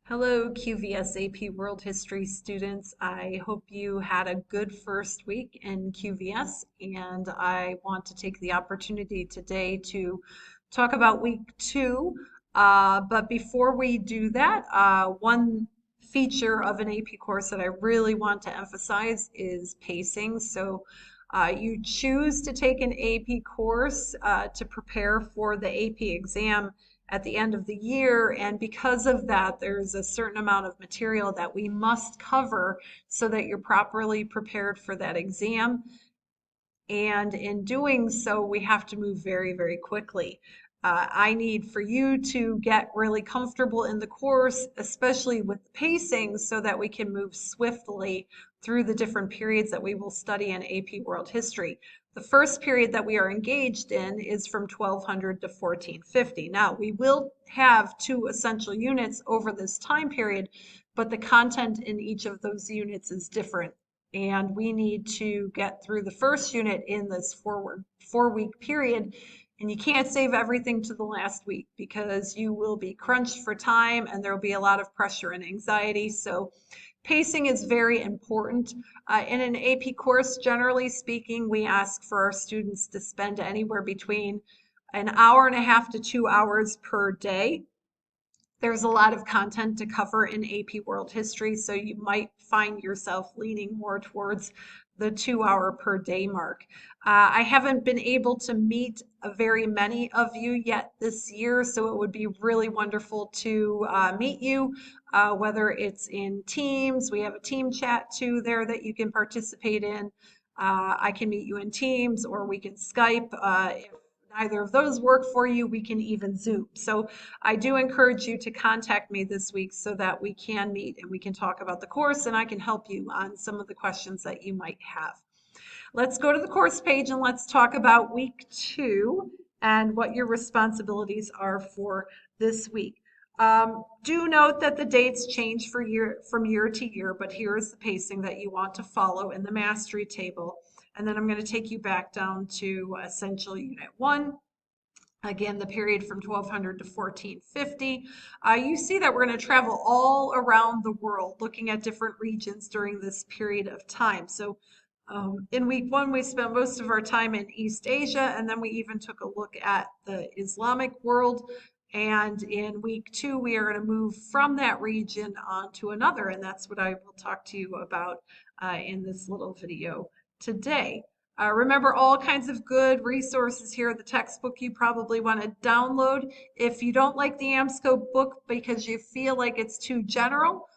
Hello, QVS AP World History students. I hope you had a good first week in QVS, and I want to take the opportunity today to talk about week two. But before we do that, one feature of an AP course that I really want to emphasize is pacing. So you choose to take an AP course to prepare for the AP exam at the end of the year. And because of that, there's a certain amount of material that we must cover so that you're properly prepared for that exam. And in doing so, we have to move very, very quickly. I need for you to get really comfortable in the course, especially with the pacing, so that we can move swiftly through the different periods that we will study in AP World History. The first period that we are engaged in is from 1200 to 1450. Now, we will have two essential units over this time period, but the content in each of those units is different, and we need to get through the first unit in this 4-week period. And you can't save everything to the last week because you will be crunched for time and there will be a lot of pressure and anxiety. So pacing is very important. In an AP course, generally speaking, we ask for our students to spend anywhere between an hour and a half to 2 hours per day. There's a lot of content to cover in AP World History, so you might find yourself leaning more towards the 2 hour per day mark. I haven't been able to meet very many of you yet this year, so it would be really wonderful to meet you, whether it's in Teams. We have a team chat too there that you can participate in. I can meet you in Teams, or we can Skype. If neither of those work for you, we can even Zoom. So I do encourage you to contact me this week so that we can meet and we can talk about the course and I can help you on some of the questions that you might have. Let's go to the course page and let's talk about week two and what your responsibilities are for this week. Do note that the dates change from year to year, but here is the pacing that you want to follow in the mastery table. And then I'm going to take you back down to Essential Unit 1. Again, the period from 1200 to 1450. You see that we're going to travel all around the world looking at different regions during this period of time. So in week one, we spent most of our time in East Asia, and then we even took a look at the Islamic world. And in week two, we are going to move from that region on to another, and that's what I will talk to you about in this little video today. Remember, all kinds of good resources here. The textbook you probably want to download. If you don't like the AMSCO book because you feel like it's too general,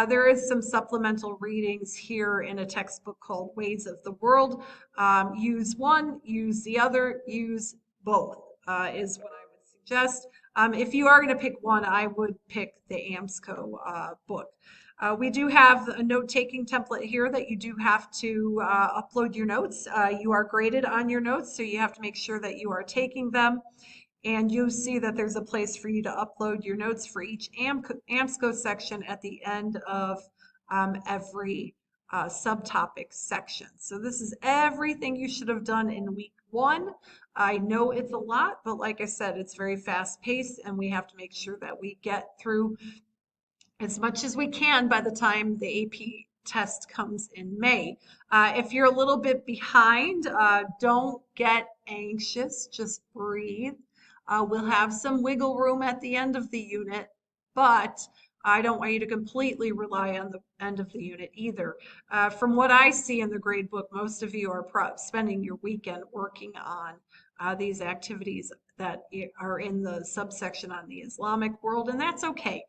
there is some supplemental readings here in a textbook called Ways of the World. Use one, use the other, use both is what I would suggest. If you are going to pick one, I would pick the AMSCO book. We do have a note-taking template here that you do have to upload your notes. You are graded on your notes, so you have to make sure that you are taking them. And you'll see that there's a place for you to upload your notes for each AMSCO section at the end of every subtopic section. So this is everything you should have done in week one. I know it's a lot, but like I said, it's very fast-paced, and we have to make sure that we get through as much as we can by the time the AP test comes in May. If you're a little bit behind, don't get anxious, just breathe. We'll have some wiggle room at the end of the unit, but I don't want you to completely rely on the end of the unit either. From what I see in the grade book, most of you are spending your weekend working on these activities that are in the subsection on the Islamic world, and that's okay.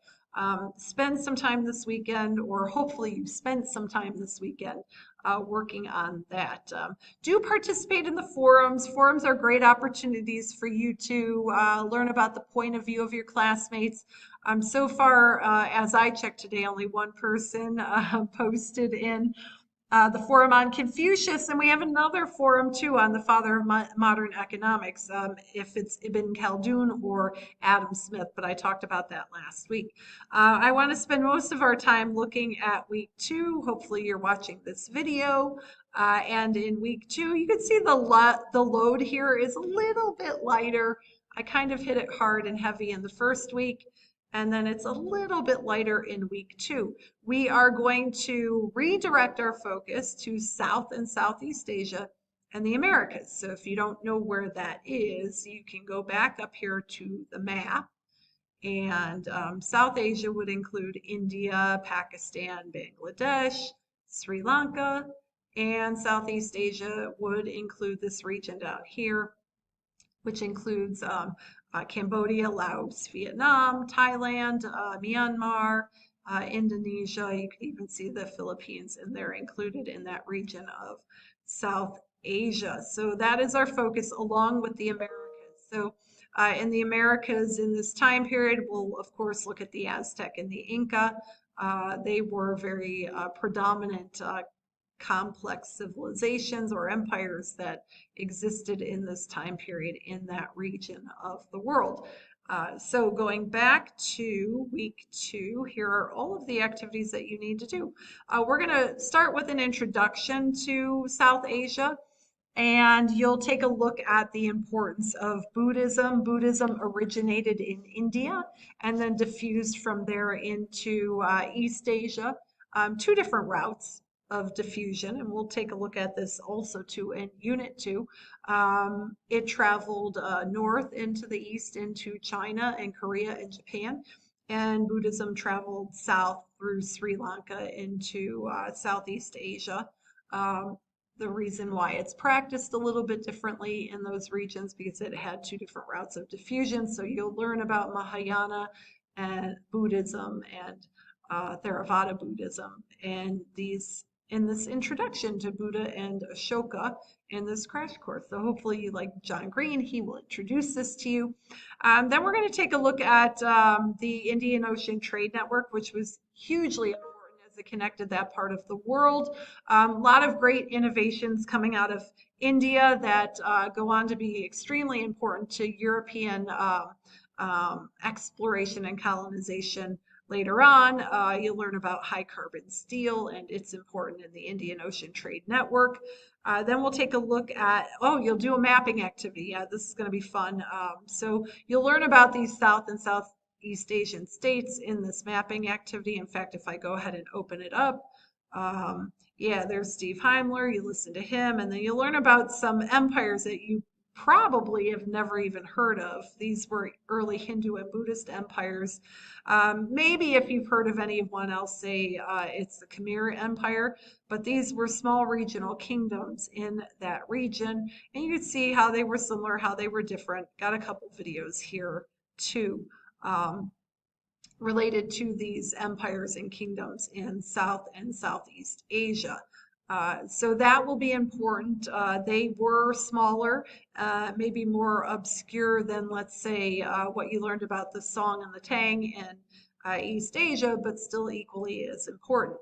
Spend some time this weekend, or hopefully you spent some time this weekend working on that. Do participate in the forums. Forums are great opportunities for you to learn about the point of view of your classmates. So far, as I checked today, only one person posted in the forum on Confucius, and we have another forum too on the father of modern economics, if it's Ibn Khaldun or Adam Smith, but I talked about that last week. I want to spend most of our time looking at week two. Hopefully you're watching this video. And in week two, you can see the load here is a little bit lighter. I kind of hit it hard and heavy in the first week. And then it's a little bit lighter in week 2. We are going to redirect our focus to South and Southeast Asia and the Americas. So if you don't know where that is, you can go back up here to the map. And South Asia would include India, Pakistan, Bangladesh, Sri Lanka, and Southeast Asia would include this region down here, which includes Cambodia, Laos, Vietnam, Thailand, Myanmar, Indonesia. You can even see the Philippines, and they're included in that region of South Asia. So that is our focus along with the Americas. So in the Americas in this time period, we'll of course look at the Aztec and the Inca. They were very predominant complex civilizations or empires that existed in this time period in that region of the world. So going back to week 2, here are all of the activities that you need to do. We're going to start with an introduction to South Asia, and you'll take a look at the importance of Buddhism. Buddhism originated in India and then diffused from there into East Asia. Two different routes of diffusion, and we'll take a look at this also too in Unit 2. It traveled north into the east into China and Korea and Japan, and Buddhism traveled south through Sri Lanka into Southeast Asia. The reason why it's practiced a little bit differently in those regions because it had two different routes of diffusion. So you'll learn about Mahayana and Buddhism and Theravada Buddhism and these in this introduction to Buddha and Ashoka in this crash course. So hopefully you like John Green. He will introduce this to you. Then we're going to take a look at the Indian Ocean Trade Network, which was hugely important as it connected that part of the world. A lot of great innovations coming out of India that go on to be extremely important to European exploration and colonization. Later on, you'll learn about high carbon steel and its importance in the Indian Ocean Trade Network. Then we'll take a look at, you'll do a mapping activity. Yeah, this is going to be fun. So you'll learn about these South and Southeast Asian states in this mapping activity. In fact, if I go ahead and open it up, yeah, there's Steve Heimler. You listen to him, and then you'll learn about some empires that you probably have never even heard of. These were early Hindu and Buddhist empires. Maybe if you've heard of anyone else, say it's the Khmer Empire, but these were small regional kingdoms in that region. And you can see how they were similar, how they were different. Got a couple videos here too. Related to these empires and kingdoms in South and Southeast Asia. So that will be important. They were smaller, maybe more obscure than, let's say, what you learned about the Song and the Tang in East Asia, but still equally as important.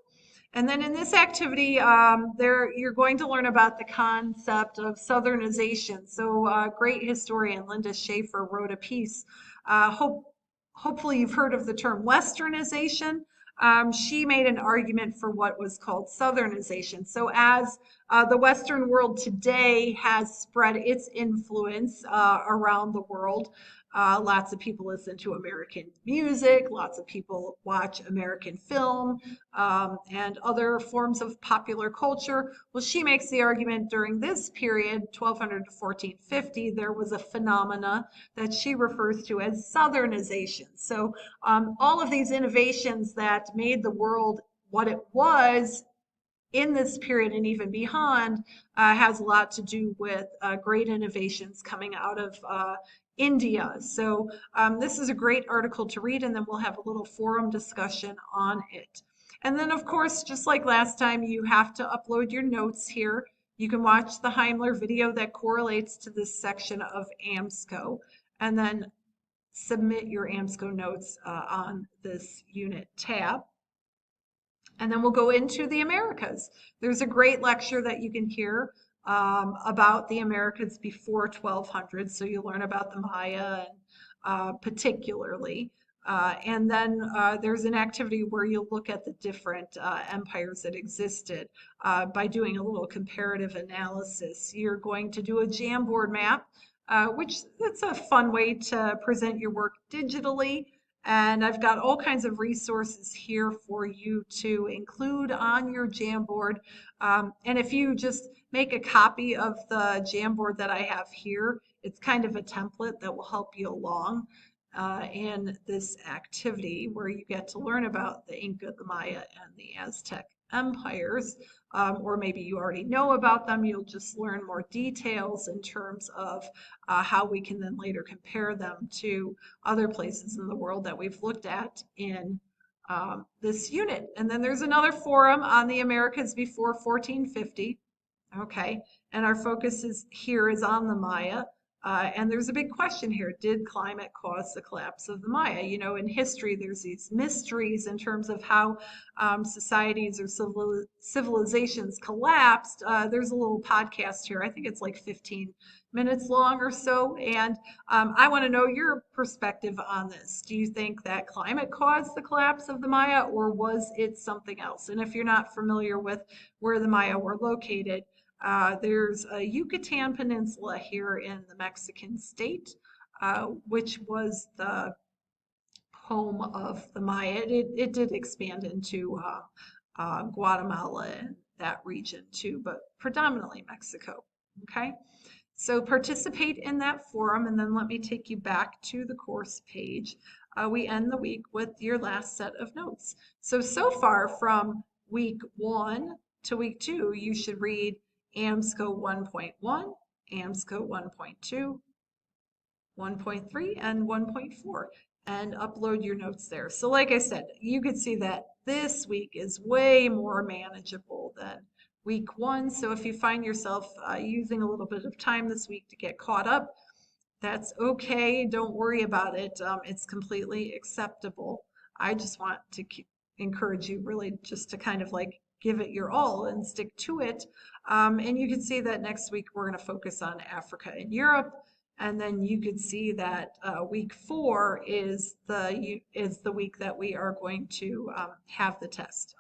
And then in this activity, you're going to learn about the concept of Southernization. So great historian Linda Schaefer wrote a piece. Hopefully you've heard of the term Westernization. She made an argument for what was called Southernization. So as the Western world today has spread its influence around the world, lots of people listen to American music, lots of people watch American film, and other forms of popular culture. Well, she makes the argument during this period, 1200 to 1450, there was a phenomena that she refers to as Southernization. So all of these innovations that made the world what it was in this period and even beyond has a lot to do with great innovations coming out of India. So this is a great article to read, and then we'll have a little forum discussion on it. And then, of course, just like last time, you have to upload your notes here. You can watch the Heimler video that correlates to this section of AMSCO, and then submit your AMSCO notes on this unit tab. And then we'll go into the Americas. There's a great lecture that you can hear about the Americas before 1200. So you'll learn about the Maya particularly. And then there's an activity where you'll look at the different empires that existed by doing a little comparative analysis. You're going to do a Jamboard map, which it's a fun way to present your work digitally. And I've got all kinds of resources here for you to include on your Jamboard. And if you just make a copy of the Jamboard that I have here, it's kind of a template that will help you along in this activity where you get to learn about the Inca, the Maya, and the Aztec empires. Or maybe you already know about them. You'll just learn more details in terms of how we can then later compare them to other places in the world that we've looked at in this unit. And then there's another forum on the Americas before 1450. Okay, and our focus is on the Maya. And there's a big question here. Did climate cause the collapse of the Maya? You know, in history, there's these mysteries in terms of how societies or civilizations collapsed. There's a little podcast here. I think it's like 15 minutes long or so. And I want to know your perspective on this. Do you think that climate caused the collapse of the Maya, or was it something else? And if you're not familiar with where the Maya were located, there's a Yucatan Peninsula here in the Mexican state, which was the home of the Maya. It did expand into Guatemala and that region too, but predominantly Mexico. Okay, so participate in that forum, and then let me take you back to the course page. We end the week with your last set of notes. So far from week 1 to week 2, you should read AMSCO 1.1, AMSCO 1.2, 1.3, and 1.4, and upload your notes there. So like I said, you could see that this week is way more manageable than week 1. So if you find yourself using a little bit of time this week to get caught up, that's okay. Don't worry about it. It's completely acceptable. I just want to encourage you really just to kind of like give it your all and stick to it. And you can see that next week we're going to focus on Africa and Europe. And then you could see that week 4 is the week that we are going to have the test.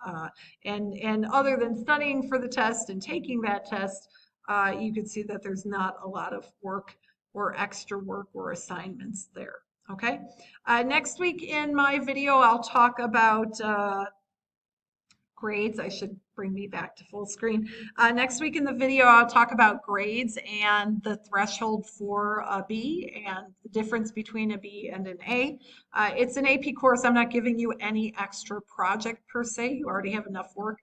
And other than studying for the test and taking that test, you can see that there's not a lot of work or extra work or assignments there. Okay. Next week in my video, I'll talk about grades. I should bring me back to full screen. Next week in the video, I'll talk about grades and the threshold for a B and the difference between a B and an A. It's an AP course. I'm not giving you any extra project per se. You already have enough work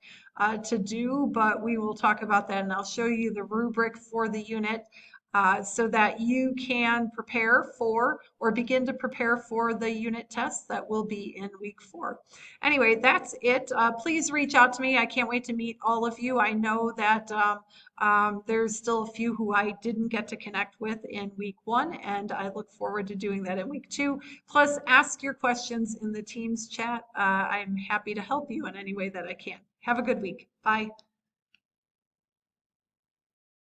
to do, but we will talk about that, and I'll show you the rubric for the unit. So that you can prepare for or begin to prepare for the unit tests that will be in week 4. Anyway, that's it. Please reach out to me. I can't wait to meet all of you. I know that there's still a few who I didn't get to connect with in week 1, and I look forward to doing that in week 2. Plus, ask your questions in the Teams chat. I'm happy to help you in any way that I can. Have a good week. Bye.